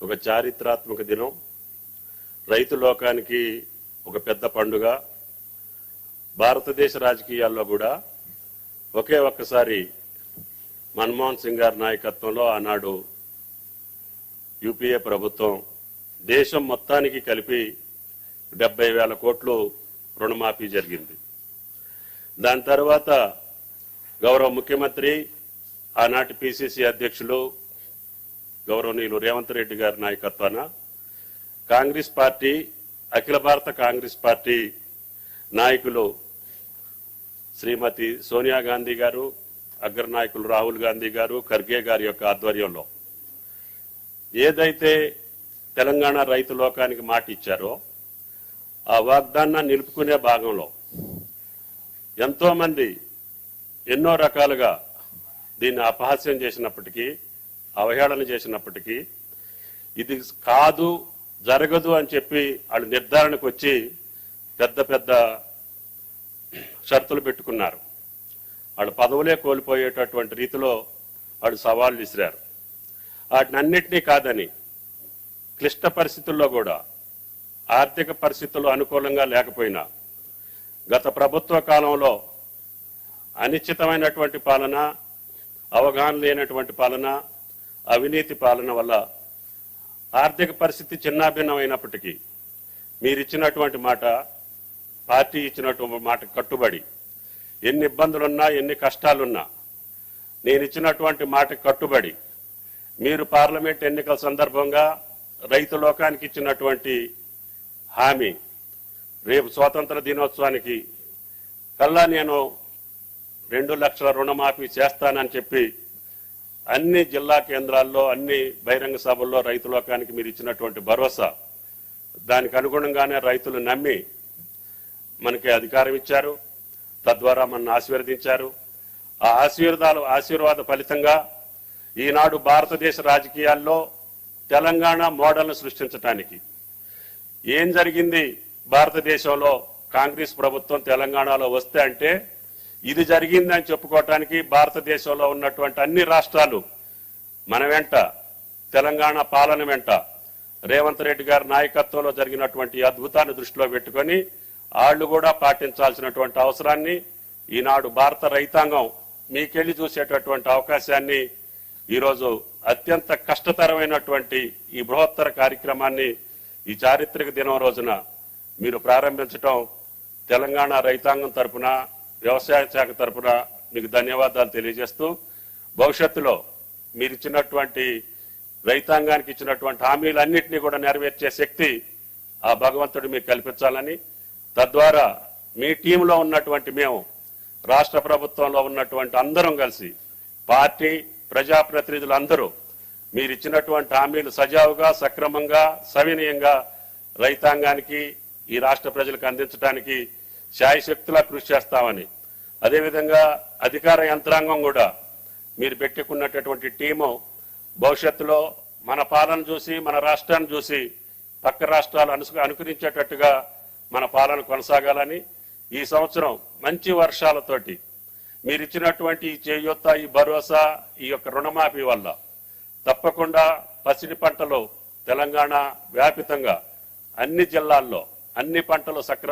ఒక చారిత్రాత్మక దినం, రైతు లోకానికి ఒక పెద్ద పండుగ. భారతదేశ రాజకీయాల్లో కూడా ఒకే ఒక్కసారి మన్మోహన్ సింగ్ గారి నాయకత్వంలో ఆనాడు యూపీఏ ప్రభుత్వం దేశం మొత్తానికి కలిపి 70,000 కోట్లు రుణమాఫీ జరిగింది. దాని తర్వాత గౌరవ ముఖ్యమంత్రి, ఆనాటి పిసిసి అధ్యక్షులు గౌరవనీయులు రేవంత్ రెడ్డి గారి నాయకత్వాన కాంగ్రెస్ పార్టీ, అఖిల భారత కాంగ్రెస్ పార్టీ నాయకులు శ్రీమతి సోనియా గాంధీ గారు, అగ్ర నాయకులు రాహుల్ గాంధీ గారు, ఖర్గే గారి యొక్క ఆధ్వర్యంలో ఏదైతే తెలంగాణ రైతు లోకానికి మాట ఇచ్చారో ఆ వాగ్దానాన్ని నిలుపుకునే భాగంలో ఎంతో మంది ఎన్నో రకాలుగా దీన్ని అపహాస్యం చేసినప్పటికీ, అవహేళన చేసినప్పటికీ, ఇది కాదు, జరగదు అని చెప్పి వాళ్ళు నిర్ధారణకు వచ్చి పెద్ద పెద్ద షరతులు పెట్టుకున్నారు. వాళ్ళు పదవులే కోల్పోయేటటువంటి రీతిలో వాళ్ళు సవాళ్లు విసిరారు. వాటినన్నింటినీ కాదని క్లిష్ట పరిస్థితుల్లో కూడా, ఆర్థిక పరిస్థితులు అనుకూలంగా లేకపోయినా, గత ప్రభుత్వ కాలంలో అనిశ్చితమైనటువంటి పాలన, అవగాహన లేనటువంటి పాలన, అవినీతి పాలన వల్ల ఆర్థిక పరిస్థితి చిన్నాభిన్నమైనప్పటికీ మీరిచ్చినటువంటి మాట, పార్టీ ఇచ్చినటువంటి మాట కట్టుబడి, ఎన్ని ఇబ్బందులున్నా, ఎన్ని కష్టాలున్నా నేను ఇచ్చినటువంటి మాట కట్టుబడి మీరు పార్లమెంట్ ఎన్నికల సందర్భంగా రైతు లోకానికి ఇచ్చినటువంటి హామీ, రేపు స్వాతంత్ర దినోత్సవానికి కల్లా నేను 2 లక్షల రుణమాఫీ చేస్తానని చెప్పి అన్ని జిల్లా కేంద్రాల్లో, అన్ని బహిరంగ సభల్లో రైతు లోకానికి మీరు ఇచ్చినటువంటి భరోసా, దానికి అనుగుణంగానే రైతులు నమ్మి మనకి అధికారం ఇచ్చారు, తద్వారా మనల్ని ఆశీర్వదించారు. ఆ ఆశీర్వాద ఫలితంగా ఈనాడు భారతదేశ రాజకీయాల్లో తెలంగాణ మోడల్ను సృష్టించడానికి ఏం జరిగింది? భారతదేశంలో కాంగ్రెస్ ప్రభుత్వం తెలంగాణలో వస్తే అంటే ఇది జరిగిందని చెప్పుకోవటానికి భారతదేశంలో ఉన్నటువంటి అన్ని రాష్ట్రాలు మన వెంట, తెలంగాణ పాలన వెంట రేవంత్ రెడ్డి గారి నాయకత్వంలో జరిగినటువంటి అద్భుతాన్ని దృష్టిలో పెట్టుకొని వాళ్ళు కూడా పాటించాల్సినటువంటి అవసరాన్ని ఈనాడు భారత రైతాంగం మీకెళ్లి చూసేటటువంటి అవకాశాన్ని ఈరోజు అత్యంత కష్టతరమైనటువంటి ఈ బృహత్తర కార్యక్రమాన్ని ఈ చారిత్రక దినం రోజున మీరు ప్రారంభించడం తెలంగాణ రైతాంగం తరపున, వ్యవసాయ శాఖ తరపున మీకు ధన్యవాదాలు తెలియజేస్తూ, భవిష్యత్తులో మీరు ఇచ్చినటువంటి రైతాంగానికి ఇచ్చినటువంటి హామీలన్నింటినీ కూడా నెరవేర్చే శక్తి ఆ భగవంతుడు మీకు కల్పించాలని, తద్వారా మీ టీంలో ఉన్నటువంటి మేము, రాష్ట్ర ప్రభుత్వంలో ఉన్నటువంటి అందరం కలిసి, పార్టీ ప్రజాప్రతినిధులందరూ మీరు ఇచ్చినటువంటి హామీలు సజావుగా, సక్రమంగా, సవినయంగా రైతాంగానికి, ఈ రాష్ట్ర ప్రజలకు అందించడానికి శాయశక్తులా కృషి చేస్తామని, అదేవిధంగా అధికార యంత్రాంగం కూడా మీరు పెట్టుకున్నటువంటి టీము భవిష్యత్తులో మన పాలన చూసి, మన రాష్ట్రాన్ని చూసి పక్క రాష్ట్రాలు అనుకరించేటట్టుగా మన పాలన కొనసాగాలని, ఈ సంవత్సరం మంచి వర్షాలతోటి మీరు ఇచ్చినటువంటి ఈ చేయూత, ఈ భరోసా, ఈ యొక్క రుణమాఫీ వల్ల తప్పకుండా పసిడి పంటలు తెలంగాణ వ్యాపితంగా అన్ని జిల్లాల్లో అన్ని పంటలు సక్రమంగా